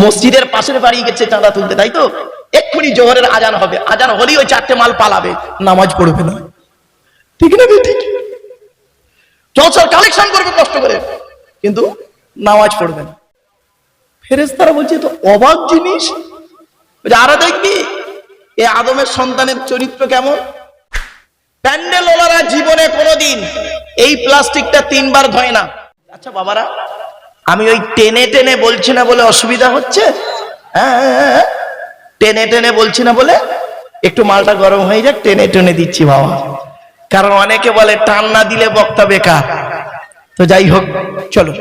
মসজিদের পাশের বাড়ি গেছে চাঁদা তুলতে, তাই তো? এক্ষুনি জোহরের আজান হবে, আজান হলেই ওই চারটে মাল পালাবে, নামাজ পড়বে না। ঠিক না ঠিক? জলসার কালেকশন করবে কষ্ট করে, কিন্তু নামাজ পড়বে না। ফেরেশতারা বলছে তো অবাক জিনিস, আরো দেখবি এই আদমের সন্তানের চরিত্র কেমন। প্যান্ডেল ওলারা জীবনে কোনোদিন এই প্লাস্টিকটা 3 বার ধোয় না। আচ্ছা বাবারা, আমি ওই টেনে টেনে বলছি না বলে অসুবিধা হচ্ছে? হ্যাঁ, টেনে টেনে বলছি না বলে একটু মালটা গরম হয়ে যাক, টেনে টেনে দিচ্ছি বাবা। কারণ অনেকে বলে টান না দিলে বক্তা বেকার। তো যাই হোক, চলো।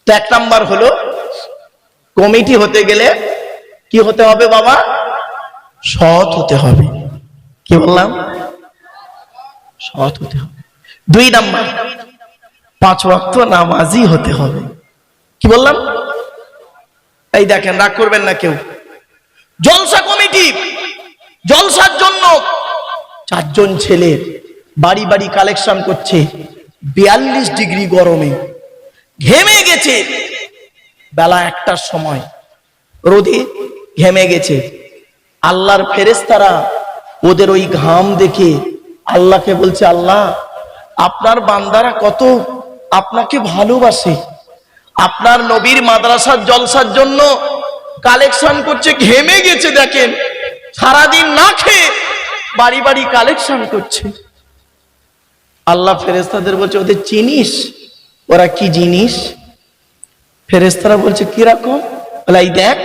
তো 1 নাম্বার হলো, কমিটি হতে গেলে কি হতে হবে বাবা? সৎ হতে হবে। কি বললাম? সৎ হতে হবে। 2 নাম্বার, 5 ওয়াক্ত নামাজি হতে হবে। কি বললাম? এই দেখেন, রাগ করবেন না কেউ। জলসা কমিটি, জলসার জন্য 4 জন ছেলে বাড়ি বাড়ি কালেকশন করছে। 42 ডিগ্রি গরমে ঘেমে গেছে, বেলা 1টার সময় রোদে ঘেমে গেছে। আল্লাহর ফেরেশতারা ওদের ওই ঘাম দেখে আল্লাহকে বলছে, আল্লাহ আপনার বান্দারা কত আপনাকে ভালোবাসে, আপনার নবীর মাদ্রাসার জলসার জন্য কালেকশন করছে, ঘেমে গেছে দেখেন, সারাদিন না খেয়ে বাড়ি বাড়ি কালেকশন করছে। আল্লাহ ফেরেশতাদের বলছে, ওদের চিনিস? ওরা কি জিনিস? ফেরেশতারা বলছে কিরকম? বলে এই দেখ,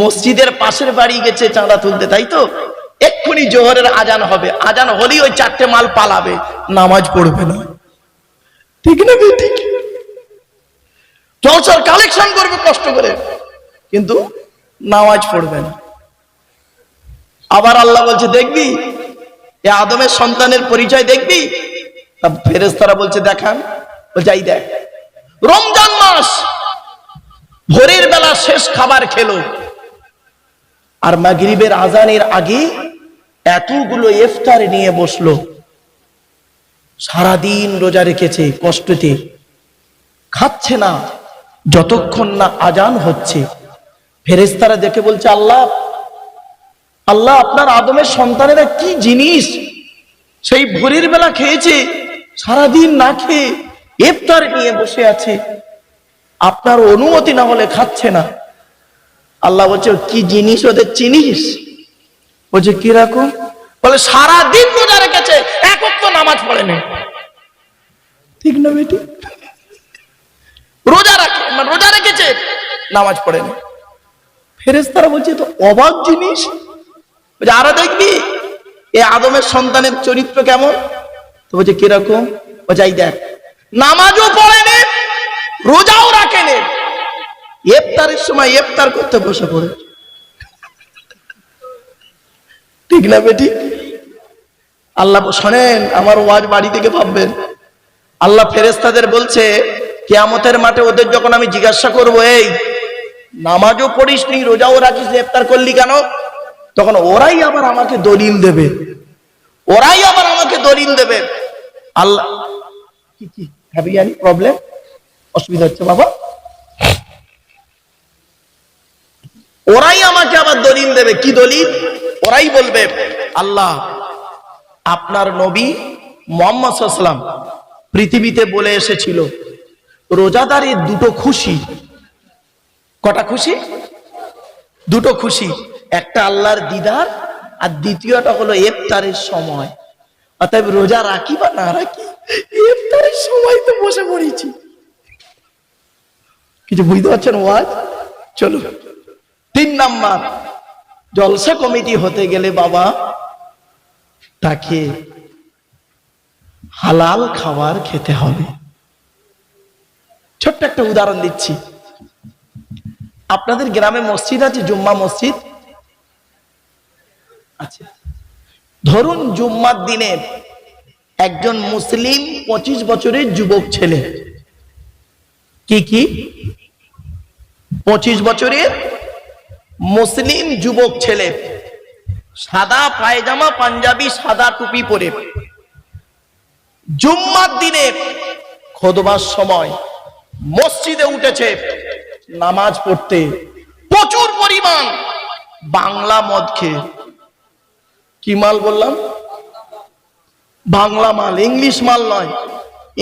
মসজিদের পাশের বাড়ি গেছে চাঁদা তুলতে, তাই তো? এক্ষুনি জোহরের আজান হবে, আজান হলেই ওই চারটে মাল পালাবে, নামাজ পড়বে না। ঠিক না ঠিক? জলসার কালেকশন করবে কষ্ট করে, কিন্তু নামাজ পড়বে না। আবার আল্লাহ বলছে দেখবি এ আদমের সন্তানের পরিচয় দেখবি? ফেরেশতারা বলছে দেখান। বলছে এই দেখ, রমজান মাস ভোরের বেলা শেষ খাবার খেলো, আর মাগরিবের আজানের আগে এতগুলো ইফতার নিয়ে বসলো। সারাদিন রোজা রেখেছে, কষ্টতে খাচ্ছে না যতক্ষণ না আজান হচ্ছে। ফেরেশতারা দেখে বলছে, আল্লাহ আল্লাহ আপনার আদমের সন্তানেরা কি জিনিস, সেই ভোরের বেলা খেয়েছে, সারাদিন না খেয়ে ইফতার নিয়ে বসে আছে, আপনার অনুমতি না হলে খাচ্ছে না। আল্লাহ বলছে কি জিনিস ওদের চিনিস? বলছে কিরকম? বলে সারাদিন রোজা রেখেছে, এক ওয়াক্ত নামাজ পড়েনি। ঠিক না বেটি? রোজা রেখেছে, নামাজ পড়েনি। ফেরেশতারা বলছে তো অবাক জিনিস, আরো দেখবি এই আদমের সন্তানের চরিত্র কেমন। তো বলছে কিরকম? বলছে এই দেখ, নামাজও পড়েনি, রোজাও রাখেনি, ইফতারের সময় ইফতার করতে বসে পড়ে। ঠিক না বেটি? আল্লাহ শোনেন, আমার ওয়াজ বাড়ি থেকে ভাববেন। আল্লাহ ফেরেশতাদের বলছে কিয়ামতের মাঠে ওদের যখন আমি জিজ্ঞাসা করবো, এই নামাজও পড়িসনি, রোজাও রাখিস, ইফতার করলি কেন? তখন ওরাই আবার আমাকে দলিল দেবে, আল্লাহ কি হ্যাভ ইউ এনি প্রবলেম? অসুবিধা হচ্ছে বাবা? ওরাই আমাকে আবার দলিল দেবে। কি দলিল? ওরাই বলবে, আল্লাহ আপনার নবী মুহাম্মদ সাল্লাল্লাহু আলাইহি ওয়াসাল্লাম পৃথিবীতে বলে এসেছিল রোজাদারের 2টো খুশি। কটা খুশি? 2টো খুশি। একটা আল্লাহর দিদার, আর দ্বিতীয়টা হলো ইফতারের সময়। অতএব রোজা রাখি বা না রাখি, ইফতারের সময় তো বসে পড়েছি। কিছু বুঝতে পারছেন ওয়াজ? চলো 3 নাম্বার, জলসা কমিটি হতে গেলে বাবা তাকে হালাল খাবার খেতে হবে। ছোট্ট একটা উদাহরণ দিচ্ছি। আপনাদের গ্রামে মসজিদ আছে, জুম্মা মসজিদ আছে। ধরুন জুম্মার দিনে একজন মুসলিম 25 বছরের যুবক ছেলে, কি 25 বছরের মুসলিম যুবক ছেলে, সাদা পায়জামা পাঞ্জাবি সাদা টুপি পরে জুম্মার দিনে খুতবার সময় মসজিদে উঠেছে, নামাজ পড়তে, প্রচুর পরিমাণ বাংলা মদ খেয়ে। কি মাল বললাম? বাংলা মাল, ইংলিশ মাল নয়।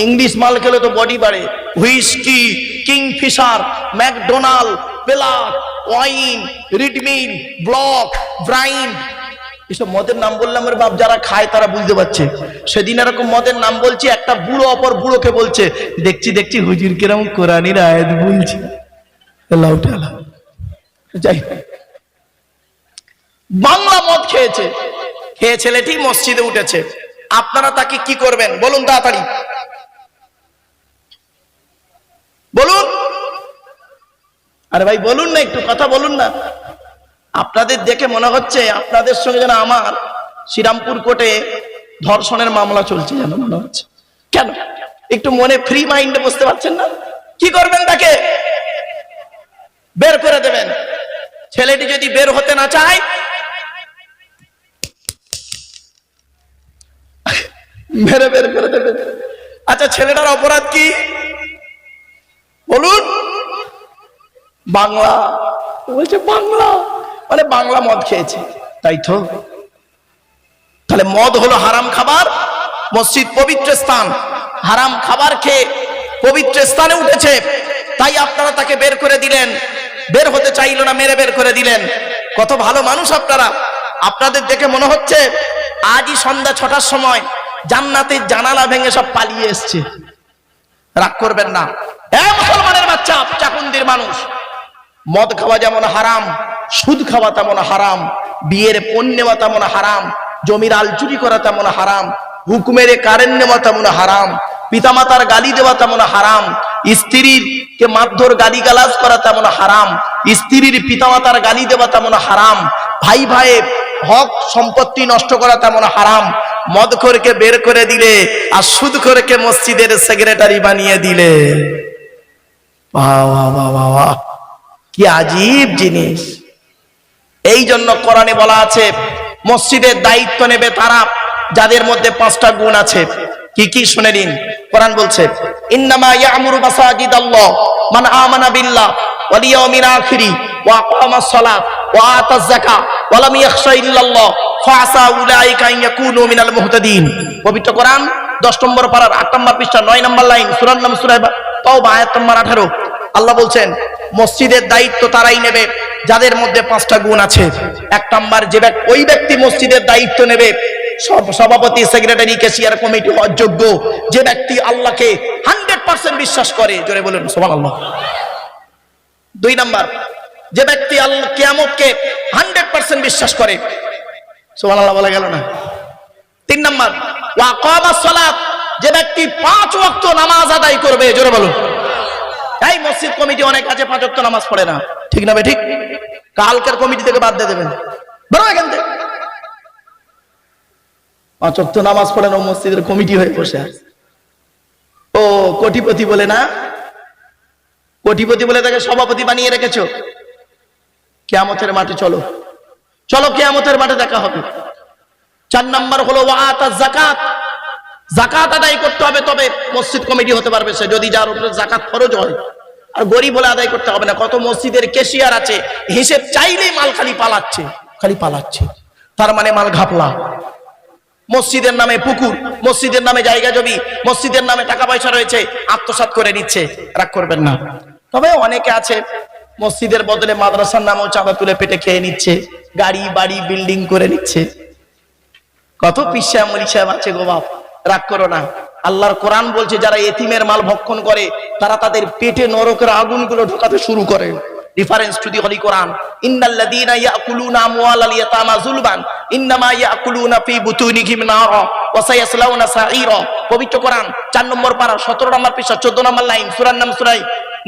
ইংলিশ মাল খেলে তো বডি বাড়ে। হুইস্কি, কিংফিশার, ম্যাকডোনাল্ড, পেলাট, ওয়াইন, রিডমিল, ব্লক, ব্রাইন, এসব মদের নাম বললাম রে বাপ। যারা খায় তারা বুঝতে পারছে। সেদিন এরকম মদের নাম বলছি, একটা বুড়ো অপর বুড়োকে বলছে, দেখছি দেখছি হুজুর কিরকম কোরআনের আয়াত বলছে। যাই বাংলা মদ খেয়েছে, খেয়ে ছেলেটি মসজিদে উঠেছে। আপনারা তাকে কি করবেন বলুন তাড়াতাড়ি বলুন। আরে ভাই বলুন না, একটু কথা বলুন না। আপনাদের দেখে মনে হচ্ছে আপনাদের সঙ্গে যেন আমার শ্রীরামপুর কোর্টে ধর্ষণের মামলা চলছে যেন মনে হচ্ছে। কেন? একটু মনে ফ্রি মাইন্ডে বুঝতে পারছেন না? কি করবেন? তাকে বের করে দেবেন। ছেলেটি যদি বের হতে না চায়, মেরে বের করে দেবেন। আচ্ছা, ছেলেটার অপরাধ কি বলুন? বাংলা বলছে, বাংলা মানে বাংলা মদ খেয়েছে, তাই তো? তাহলে মদ হলো হারাম খাবার, মসজিদ পবিত্র স্থান, হারাম খাবার খেয়ে পবিত্র স্থানে উঠেছে, তাই আপনারা তাকে বের করে দিলেন। বের হতে চাইল না, মেরে বের করে দিলেন। কত ভালো মানুষ আপনারা। আপনাদের দেখে মনে হচ্ছে আজই সন্ধ্যা 6টার সময় জান্নাতের জানালা ভেঙে সব পালিয়ে এসছে। রাগ করবেন না। মুসলমানের বাচ্চা, চাকুন্দির মানুষ, মদ খাওয়া যেমন হারাম, সুদ খাওয়া তেমন হারাম, বিয়ের পণ নেওয়া তেমন হারাম, জমির আল চুরি করা তেমন হারাম, হুকুমের কারেন্ট নেওয়া তেমন হারাম, পিতামাতার গালি দেওয়া তেমন হারাম, স্ত্রীর কে মারধর গালিগালাজ করা তেমন হারাম, স্ত্রীর পিতামাতার গালি দেওয়া তেমন হারাম, ভাই ভাই হক সম্পত্তি নষ্ট করা তেমন হারাম। মদখোরকে বের করে দিলে আর সুদখোরকে মসজিদের সেক্রেটারি বানিয়ে দিলে। বাহ বাহ বাহ বাহ, কি আজীব জিনিস। এই জন্য কোরআনে বলা আছে মসজিদের দায়িত্ব নেবে তারা যাদের মধ্যে 5টা গুণ আছে। কি কি শুনে নিন। কোরআন বলছে, ইন্নামা ইয়ামুরু মাসাজিদাল্লাহ মান আমানা বিল্লাহ ওয়াল ইয়াউমিল আখির ওয়া আকামাস সালাত ওয়া আতাজ যাকাত ওয়া লাম ইয়াখশা ইল্লাল্লাহ ফাআসা উলাইকা আন ইয়াকুনু মিনাল মুহতাদিন। পবিত্র কোরআন 10 নম্বর পারার 8 নম্বর পৃষ্ঠা 9 নম্বর লাইন, সূরার নাম সূরা তাওবা আয়াত নম্বর 18। আল্লাহ বলছেন মসজিদের দায়িত্ব তারাই নেবে যাদের মধ্যে 5টা গুণ আছে। 1 নাম্বার, যে ওই ব্যক্তি মসজিদের দায়িত্ব নেবে, সভাপতি, সেক্রেটারি, ক্যাশিয়ার, কমিটি হওয়ার যোগ্য, যে ব্যক্তি আল্লাহকে 100% বিশ্বাস করে। জোরে বলুন সুবহানাল্লাহ। 2 নাম্বার, যে ব্যক্তি আল্লাহ কিয়ামতকে 100% বিশ্বাস করে। সুবহানাল্লাহ বলা গেল না? 3 নাম্বার, ওয়া আকামাস সালাত, যে ব্যক্তি 5 ওয়াক্ত নামাজ আদায় করবে। জোরে বলুন। এই মসজিদ কমিটি অনেক আছে 5 ওয়াক্ত নামাজ পড়ে না, ঠিক না বে ঠিক? কালকের কমিটি থেকে বাদ দিয়ে দেবেন, বড় এখান থেকে। 5 ওয়াক্ত নামাজ পড়ে না, মসজিদের কমিটি হয়ে বসে আছে। ও কোটিপতি বলে না, কোটিপতি বলে তাকে সভাপতি বানিয়ে রেখেছো। কিয়ামতের মাঠে চলো, চলো কিয়ামতের মাঠে দেখা হবে। 4 নাম্বার হলো ওয়া আতাজ যাকাত, যাকাত আদায় করতে হবে, তবে মসজিদ কমিটি হতে পারবে সে, যদি যার উপরে যাকাত ফরজ হয়। আর গরিব বলে আদায় করতে হবে না। কত মসজিদের ক্যাশিয়ার আছে, হিসেব চাইলেই মাল খালি পালাচ্ছে, খালি পালাচ্ছে, তার মানে মাল ঘাপলা। মসজিদের নামে পুকুর, মসজিদের নামে জায়গা জমি, মসজিদের নামে টাকা পয়সা রয়েছে, আত্মসাৎ করে নিচ্ছে। রাগ করবেন না। তবে অনেকে আছে মসজিদের বদলে মাদ্রাসার নামেও চাঁদা তুলে পেটে খেয়ে নিচ্ছে, গাড়ি বাড়ি বিল্ডিং করে নিচ্ছে। কত পিসা মরি সাহেব আছে গো বাপ। রাগ করো না। আল্লাহর কোরআন বলছে যারা এতিমের মাল ভক্ষণ করে তারা তাদের পেটে নরকের আগুনগুলো ঢোকাতে শুরু করে। Reference to the holy Quran, ইন্নাল্লাযীনা ইয়াকুলুনা আমওয়ালাল ইয়াতামা যুলমান ইন্নামা ইয়াকুলুনা ফি বুতুনিহিম নারা ওয়া সায়াসলাউনা সাঈরা। পবিত্র কোরআন 4 নম্বর পারা 17 নম্বর পৃষ্ঠা 14 নম্বর লাইন, সূরার নাম সূরা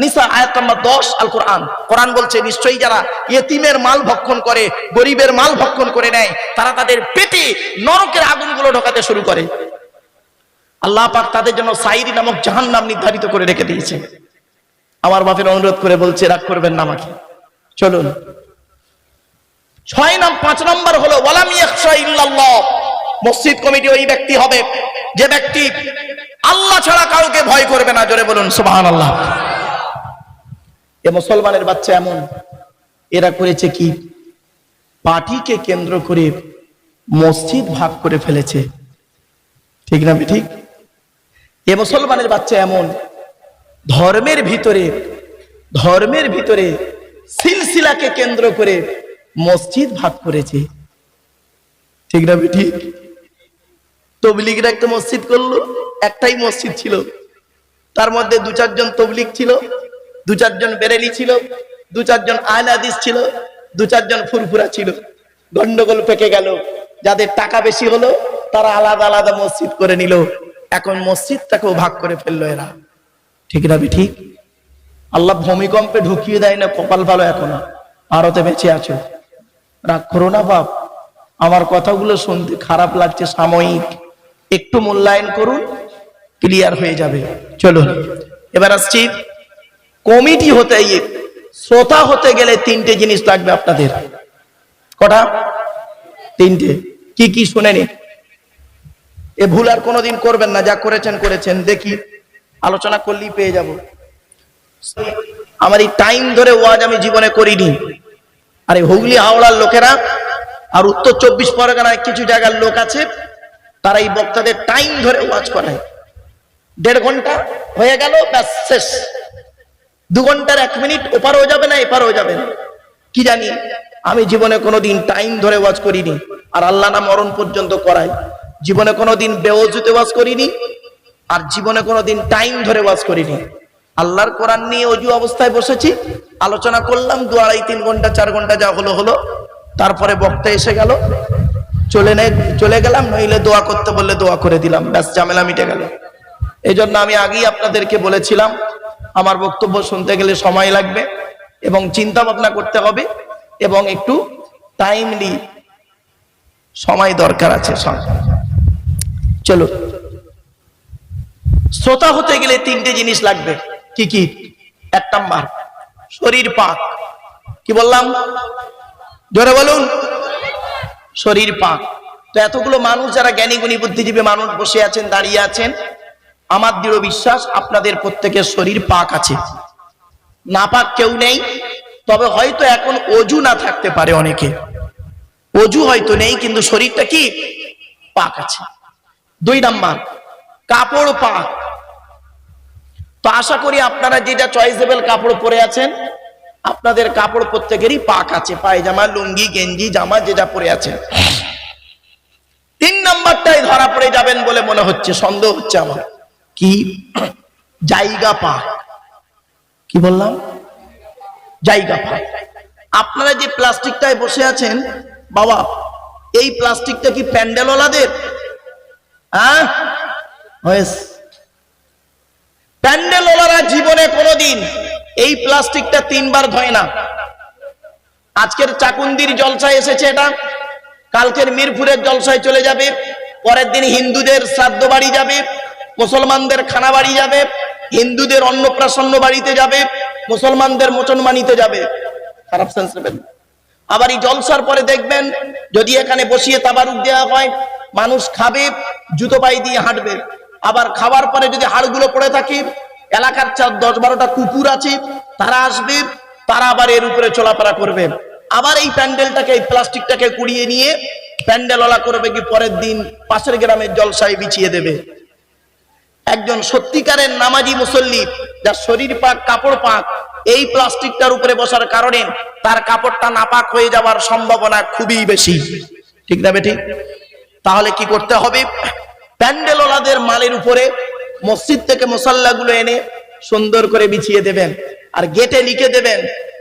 নিসা আয়াত নম্বর 10। আল কোরআন, কোরআন বলছে নিশ্চয়ই যারা ইতিমের মাল ভক্ষণ করে, গরিবের মাল ভক্ষণ করে নেয়, তারা তাদের পেটে নরকের আগুনগুলো ঢোকাতে শুরু করে। আল্লাহ পাক তাদের জন্য সাইরি নামক জাহান্নাম নির্ধারিত করে রেখে দিয়েছে। আমার বাপের অনুরোধ করে বলছে, রাগ করবেন না আমাকে। চলুন 5 নম্বর হলো ওয়ালাম ইয়াখশা ইল্লাল্লাহ। মসজিদ কমিটি ওই ব্যক্তি হবে যে ব্যক্তি আল্লাহ ছাড়া কাউকে ভয় করবে না। জোরে বলুন সুবহানাল্লাহ। এ মুসলমানের বাচ্চা এমন, এরা করেছে কি, পার্টিকে কেন্দ্র করে মসজিদ ভাগ করে ফেলেছে। ঠিক না ঠিক? এ মুসলমানের বাচ্চা এমন, ধর্মের ভিতরে সিলসিলাকে কেন্দ্র করে মসজিদ ভাগ করেছে। ঠিক না ঠিক? তবলিগের একটা মসজিদ করলো, একটাই মসজিদ ছিল, তার মধ্যে 2-4 জন তবলিগ ছিল, 2-4 জন বেরেলি ছিল, 2-4 জন আহলে হাদিস ছিল, 2-4 জন ফুরফুরা ছিল। গন্ডগোল পেকে গেল, যাদের টাকা বেশি হলো তারা আলাদা আলাদা মসজিদ করে নিল। এখন মসজিদটাকেও ভাগ করে ফেললো এরা। ঠিক না ঠিক? আল্লাহ ভূমিকম্পে ঢুকিয়ে দেয় না, কপাল ভালো এখনো ভারতে বেঁচে আছো। রাগ করো না বাপ, আমার কথাগুলো শুনতে খারাপ লাগছে, সাময়িক, একটু মূল্যায়ন করুন, ক্লিয়ার হয়ে যাবে। চলুন এবার আসছি, কমিটি হতে গিয়ে, শ্রোতা হতে গেলে 3টে জিনিস লাগবে আপনাদের। কটা? 3টে। কি কি শুনে নিন, এ ভুল আর কোনোদিন করবেন না, যা করেছেন। দেখি আলোচনা করলেই পেয়ে যাব। আমার এই টাইম ধরে ওয়াজ আমি জীবনে করিনি। আর এই হুগলি হাওড়ার লোকেরা আর উত্তর 24 পরগনায় কিছু জায়গার লোক আছে, তারা এই বক্তাদের টাইম ধরে ওয়াজ করায়। 1.5 ঘন্টা হয়ে গেল, ব্যাস শেষ। 2 ঘন্টার 1 মিনিট ওপারও যাবে না এপারও যাবে না। কি জানি, আমি জীবনে কোনোদিন টাইম ধরে ওয়াজ করিনি, আর আল্লাহ না মরণ পর্যন্ত করায়। জীবনে কোনোদিন বেওয়াজুতে ওয়াজ করিনি, আর জীবনে কোনোদিন টাইম ধরে ওয়াজ করিনি। আল্লাহর কোরআন নিয়ে অজু অবস্থায় বসেছি, আলোচনা করলাম 2, 2.5, 3 ঘন্টা 4 ঘন্টা, যা হলো। তারপরে বক্তা এসে গেল, চলে গেলাম, নইলে দোয়া করতে বললে দোয়া করে দিলাম, ব্যাস ঝামেলা মিটে গেল। এই জন্য আমি আগেই আপনাদেরকে বলেছিলাম, আমার বক্তব্য শুনতে গেলে সময় লাগবে এবং চিন্তা ভাবনা করতে হবে এবং একটু টাইমলি সময় দরকার আছে। চলো, শ্রোতা হতে গেলে 3টে জিনিস লাগবে। কি কি? 1 নাম্বার, শরীর পাক। কি বললাম? জোরে বলুন। শরীর পাক। তো এতগুলো মানুষ, যারা জ্ঞানী গুণী বুদ্ধিজীবী মানুষ বসে আছেন, দাঁড়িয়ে আছেন, আমার দৃঢ় বিশ্বাস আপনাদের প্রত্যেকের শরীর পাক আছে, না পাক কেউ নেই। তবে হয়তো এখন অজু না থাকতে পারে, অনেকে অজু হয়তো নেই, কিন্তু শরীরটা কি পাক আছে। 2 নাম্বার, কাপড় পাক। তো আশা করি আপনারা যেটা চয়েসেবল কাপড় পরে আছেন, আপনাদের কাপড় প্রত্যেকেরই পাক আছে, পায়জামা, লুঙ্গি, গেঞ্জি, জামা যেটা পরে আছেন। 3 নাম্বারটাই ধরা পড়ে যাবেন বলে মনে হচ্ছে, সন্দেহ হচ্ছে আমার। কি? জায়গা পাক। কি বললাম? জায়গা পাক। আপনারা যে প্লাস্টিকটায় বসে আছেন বাবা, এই প্লাস্টিকটা কি প্যান্ডেলওয়ালাদের? হ্যাঁ, প্যান্ডেলওয়ালারা জীবনে কোনোদিন এই প্লাস্টিকটা 3 বার ধোয় না। আজকের চাকুন্দির জলসায় এসেছে এটা, কালকের মিরপুরের জলসায় চলে যাবে, পরের দিন হিন্দুদের শ্রাদ্ধ বাড়ি যাবে, মুসলমানদের খানা বাড়ি যাবে, হিন্দুদের অন্নপ্রাশন বাড়িতে যাবে, মুসলমানদের মোচনমানিতে যাবে। খারাপ সেন্স নেবেন। আবার এই জলসার পরে দেখবেন, যদি এখানে বসিয়ে তাবারুক দেওয়া হয়, মানুষ খাবে, জুতো পায়ে দিয়ে হাঁটবে। আবার খাবার পরে যদি হাড়গুলো পড়ে থাকে, এলাকার 10-12টা কুকুর আছে, তারা আসবে, তারা আবার এর উপরে চলাফেরা করবে। আবার এই প্যান্ডেলটাকে, এই প্লাস্টিকটাকে কুড়িয়ে নিয়ে প্যান্ডেলওয়ালা করবে কি, পরের দিন পাশের গ্রামের জলসায় বিছিয়ে দেবে। একজন সত্যিকারের নামাজি মুসল্লি, যার শরীর পাক, কাপড় পাক, এই প্লাস্টিকটার উপরে বসার কারণে তার কাপড়টা নাপাক হয়ে যাওয়ার সম্ভাবনা খুবই বেশি। ঠিক না বেঠিক? তাহলে কি করতে হবে? প্যান্ডেলওয়ালাদের মালের উপরে মসজিদ থেকে মুসাল্লাগুলো এনে সুন্দর করে বিছিয়ে দেবেন, আর গেটে লিখে দেবেন,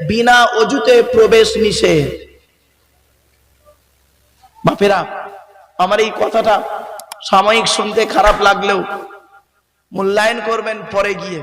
বিনা অজুতে প্রবেশ নিষেধ। বাপেরা, আমার এই কথাটা সাময়িক শুনতে খারাপ লাগলেও মূল্যায়ন করবেন পরে গিয়ে।